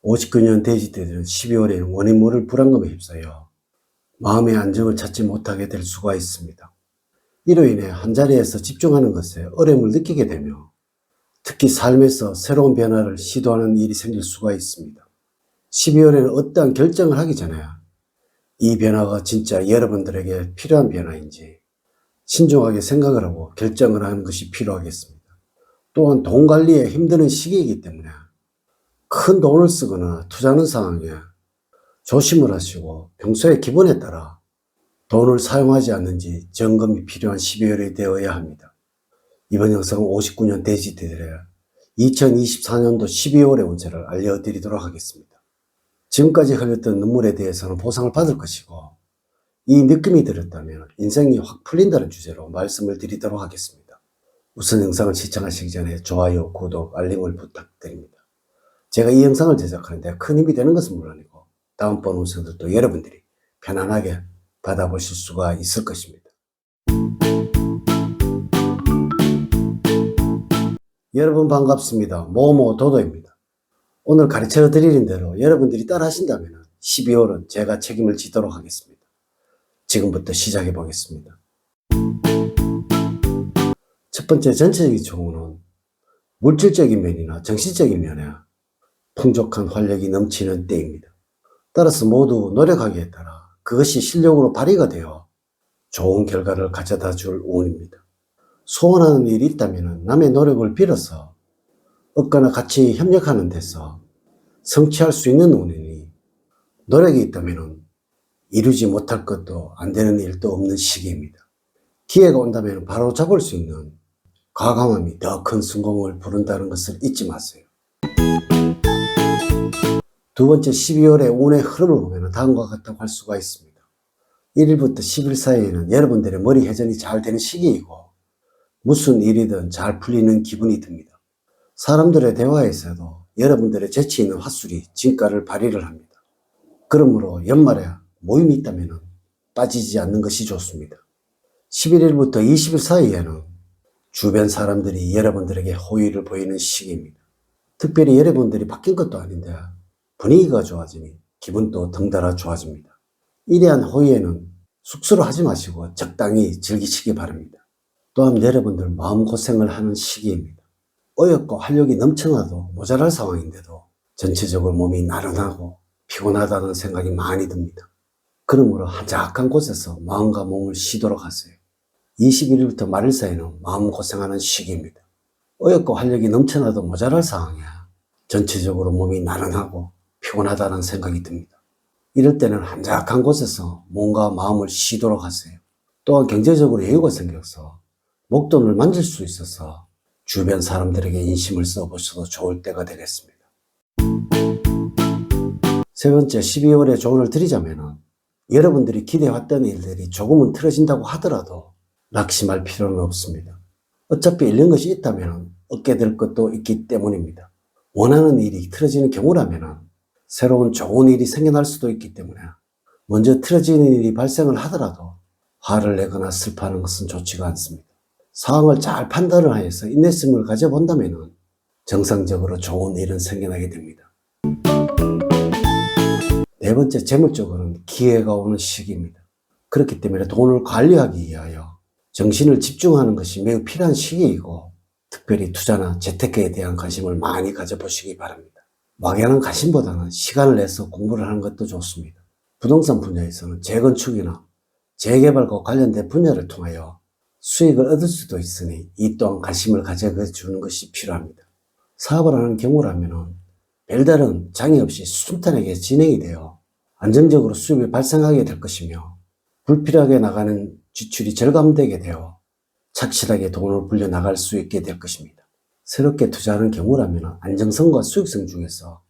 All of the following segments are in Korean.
59년 돼지 때들은 12월에는 원인 모를 불안감에 휩싸여 마음의 안정을 찾지 못하게 될 수가 있습니다. 이로 인해 한자리에서 집중하는 것에 어려움을 느끼게 되며 특히 삶에서 새로운 변화를 시도하는 일이 생길 수가 있습니다. 12월에는 어떠한 결정을 하기 전에 이 변화가 진짜 여러분들에게 필요한 변화인지 신중하게 생각을 하고 결정을 하는 것이 필요하겠습니다. 또한 돈 관리에 힘드는 시기이기 때문에 큰 돈을 쓰거나 투자하는 상황에 조심을 하시고 평소의 기분에 따라 돈을 사용하지 않는지 점검이 필요한 12월이 되어야 합니다. 이번 영상은 59년 돼지띠들의 2024년도 12월의 운세를 알려드리도록 하겠습니다. 지금까지 흘렸던 눈물에 대해서는 보상을 받을 것이고 이 느낌이 들었다면 인생이 확 풀린다는 주제로 말씀을 드리도록 하겠습니다. 우선 영상을 시청하시기 전에 좋아요, 구독, 알림을 부탁드립니다. 제가 이 영상을 제작하는데 큰 힘이 되는 것은 물론이고 다음번 운세들도 여러분들이 편안하게 받아보실 수가 있을 것입니다. 여러분 반갑습니다. 모모도도입니다. 오늘 가르쳐 드리는 대로 여러분들이 따라 하신다면 12월은 제가 책임을 지도록 하겠습니다. 지금부터 시작해 보겠습니다. 첫 번째 전체적인 조언은 물질적인 면이나 정신적인 면에 풍족한 활력이 넘치는 때입니다. 따라서 모두 노력하기에 따라 그것이 실력으로 발휘가 되어 좋은 결과를 가져다 줄 운입니다. 소원하는 일이 있다면 남의 노력을 빌어서 얻거나 같이 협력하는 데서 성취할 수 있는 운이니 노력이 있다면 이루지 못할 것도 안 되는 일도 없는 시기입니다. 기회가 온다면 바로 잡을 수 있는 과감함이 더 큰 성공을 부른다는 것을 잊지 마세요. 두 번째 12월의 운의 흐름을 보면 다음과 같다고 할 수가 있습니다. 1일부터 10일 사이에는 여러분들의 머리 회전이 잘 되는 시기이고 무슨 일이든 잘 풀리는 기분이 듭니다. 사람들의 대화에서도 여러분들의 재치 있는 화술이 진가를 발휘를 합니다. 그러므로 연말에 모임이 있다면 빠지지 않는 것이 좋습니다. 11일부터 20일 사이에는 주변 사람들이 여러분들에게 호의를 보이는 시기입니다. 특별히 여러분들이 바뀐 것도 아닌데 분위기가 좋아지니 기분도 덩달아 좋아집니다. 이러한 호의에는 쑥스러워 하지 마시고 적당히 즐기시기 바랍니다. 또한 여러분들 마음고생을 하는 시기입니다. 어렵고 활력이 넘쳐나도 모자랄 상황인데도 전체적으로 몸이 나른하고 피곤하다는 생각이 많이 듭니다. 그러므로 한적한 곳에서 마음과 몸을 쉬도록 하세요. 21일부터 말일 사이는 마음고생하는 시기입니다. 어렵고 활력이 넘쳐나도 모자랄 상황에 전체적으로 몸이 나른하고 피곤하다는 생각이 듭니다. 이럴 때는 한적한 곳에서 몸과 마음을 쉬도록 하세요. 또한 경제적으로 여유가 생겨서 목돈을 만질 수 있어서 주변 사람들에게 인심을 써보셔도 좋을 때가 되겠습니다. 세 번째 12월의 조언을 드리자면 여러분들이 기대해왔던 일들이 조금은 틀어진다고 하더라도 낙심할 필요는 없습니다. 어차피 잃는 것이 있다면 얻게 될 것도 있기 때문입니다. 원하는 일이 틀어지는 경우라면 새로운 좋은 일이 생겨날 수도 있기 때문에 먼저 틀어지는 일이 발생을 하더라도 화를 내거나 슬퍼하는 것은 좋지가 않습니다. 상황을 잘 판단을 하여서 인내심을 가져본다면 정상적으로 좋은 일은 생겨나게 됩니다. 네 번째 재물적으로는 기회가 오는 시기입니다. 그렇기 때문에 돈을 관리하기 위하여 정신을 집중하는 것이 매우 필요한 시기이고 특별히 투자나 재테크에 대한 관심을 많이 가져보시기 바랍니다. 막연한 관심보다는 시간을 내서 공부를 하는 것도 좋습니다. 부동산 분야에서는 재건축이나 재개발과 관련된 분야를 통하여 수익을 얻을 수도 있으니 이 또한 관심을 가져주는 것이 필요합니다. 사업을 하는 경우라면 별다른 장애 없이 순탄하게 진행이 되어 안정적으로 수입이 발생하게 될 것이며 불필요하게 나가는 지출이 절감되게 되어 착실하게 돈을 불려 나갈 수 있게 될 것입니다. 새롭게 투자하는 경우라면 안정성과 수익성 중에서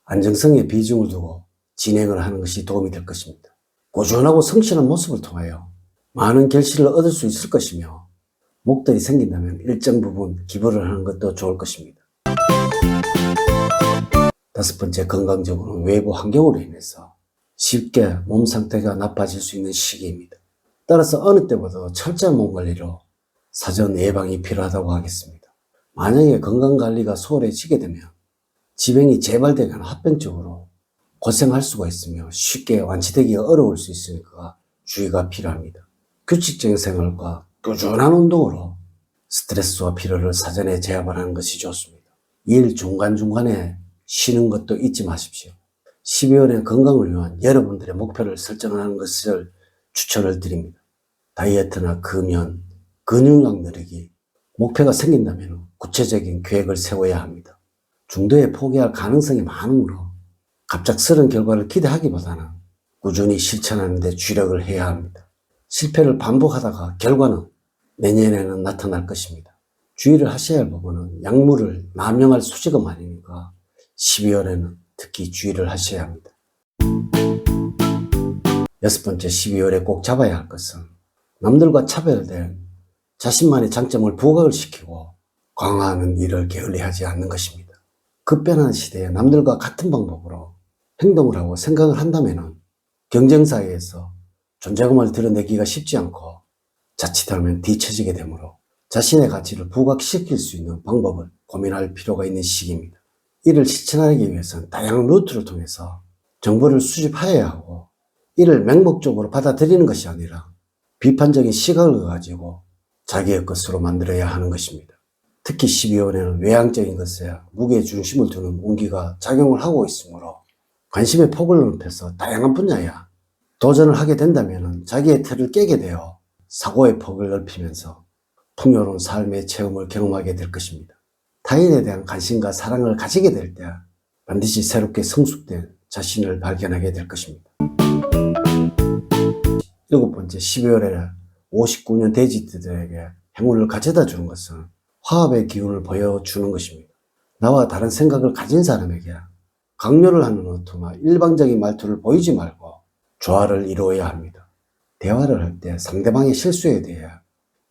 안정성에 비중을 두고 진행을 하는 것이 도움이 될 것입니다. 꾸준하고 성실한 모습을 통하여 많은 결실을 얻을 수 있을 것이며 목돈이 생긴다면 일정 부분 기부를 하는 것도 좋을 것입니다. 다섯 번째 건강적으로는 외부 환경으로 인해서 쉽게 몸 상태가 나빠질 수 있는 시기입니다. 따라서 어느 때보다 철저한 몸관리로 사전 예방이 필요하다고 하겠습니다. 만약에 건강관리가 소홀해지게 되면 질병이 재발되거나 합병적으로 고생할 수가 있으며 쉽게 완치되기가 어려울 수 있으니까 주의가 필요합니다. 규칙적인 생활과 꾸준한 운동으로 스트레스와 피로를 사전에 제압을 하는 것이 좋습니다. 일 중간중간에 쉬는 것도 잊지 마십시오. 12월엔 건강을 위한 여러분들의 목표를 설정하는 것을 추천을 드립니다. 다이어트나 금연, 근육량 늘리기, 목표가 생긴다면 구체적인 계획을 세워야 합니다. 중도에 포기할 가능성이 많으므로 갑작스러운 결과를 기대하기보다는 꾸준히 실천하는 데 주력을 해야 합니다. 실패를 반복하다가 결과는 내년에는 나타날 것입니다. 주의를 하셔야 할 부분은 약물을 남용할 수치가 많으니까 12월에는 특히 주의를 하셔야 합니다. 6번째, 12월에 꼭 잡아야 할 것은 남들과 차별된 자신만의 장점을 부각을 시키고 강화하는 일을 게을리하지 않는 것입니다. 급변하는 시대에 남들과 같은 방법으로 행동을 하고 생각을 한다면 경쟁 사회에서 존재감을 드러내기가 쉽지 않고 자칫하면 뒤처지게 되므로 자신의 가치를 부각시킬 수 있는 방법을 고민할 필요가 있는 시기입니다. 이를 실천하기 위해서는 다양한 루트를 통해서 정보를 수집해야 하고 이를 맹목적으로 받아들이는 것이 아니라 비판적인 시각을 가지고 자기의 것으로 만들어야 하는 것입니다. 특히 12월에는 외향적인 것에 무게 중심을 두는 운기가 작용을 하고 있으므로 관심의 폭을 넓혀서 다양한 분야에 도전을 하게 된다면 자기의 틀을 깨게 되어 사고의 폭을 넓히면서 풍요로운 삶의 체험을 경험하게 될 것입니다. 타인에 대한 관심과 사랑을 가지게 될 때 반드시 새롭게 성숙된 자신을 발견하게 될 것입니다. 7번째, 12월에 59년 돼지들에게 행운을 가져다 주는 것은 화합의 기운을 보여주는 것입니다. 나와 다른 생각을 가진 사람에게 강요를 하는 어투나 일방적인 말투를 보이지 말고 조화를 이루어야 합니다. 대화를 할 때 상대방의 실수에 대해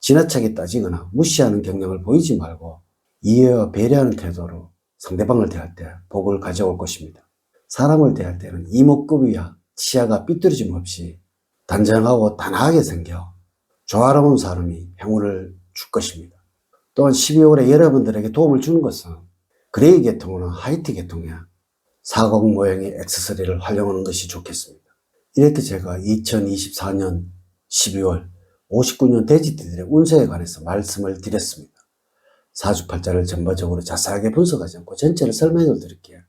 지나치게 따지거나 무시하는 경향을 보이지 말고 이해와 배려하는 태도로 상대방을 대할 때 복을 가져올 것입니다. 사람을 대할 때는 이목구비와 치아가 삐뚤어짐 없이 단정하고 단아하게 생겨 조화로운 사람이 행운을 줄 것입니다. 또한 12월에 여러분들에게 도움을 주는 것은 그레이 계통이나 하이트 계통의 사각 모양의 액세서리를 활용하는 것이 좋겠습니다. 이렇게 제가 2024년 12월 59년 돼지띠들의 운세에 관해서 말씀을 드렸습니다. 사주팔자를 전반적으로 자세하게 분석하지 않고 전체를 설명을 드릴게요.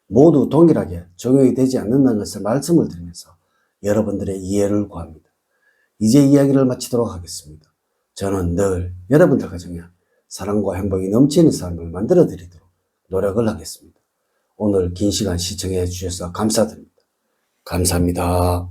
모두 동일하게 적용이 되지 않는다는 것을 말씀을 드리면서 여러분들의 이해를 구합니다. 이제 이야기를 마치도록 하겠습니다. 저는 늘 여러분들 가정에 사랑과 행복이 넘치는 삶을 만들어 드리도록 노력을 하겠습니다. 오늘 긴 시간 시청해 주셔서 감사드립니다. 감사합니다.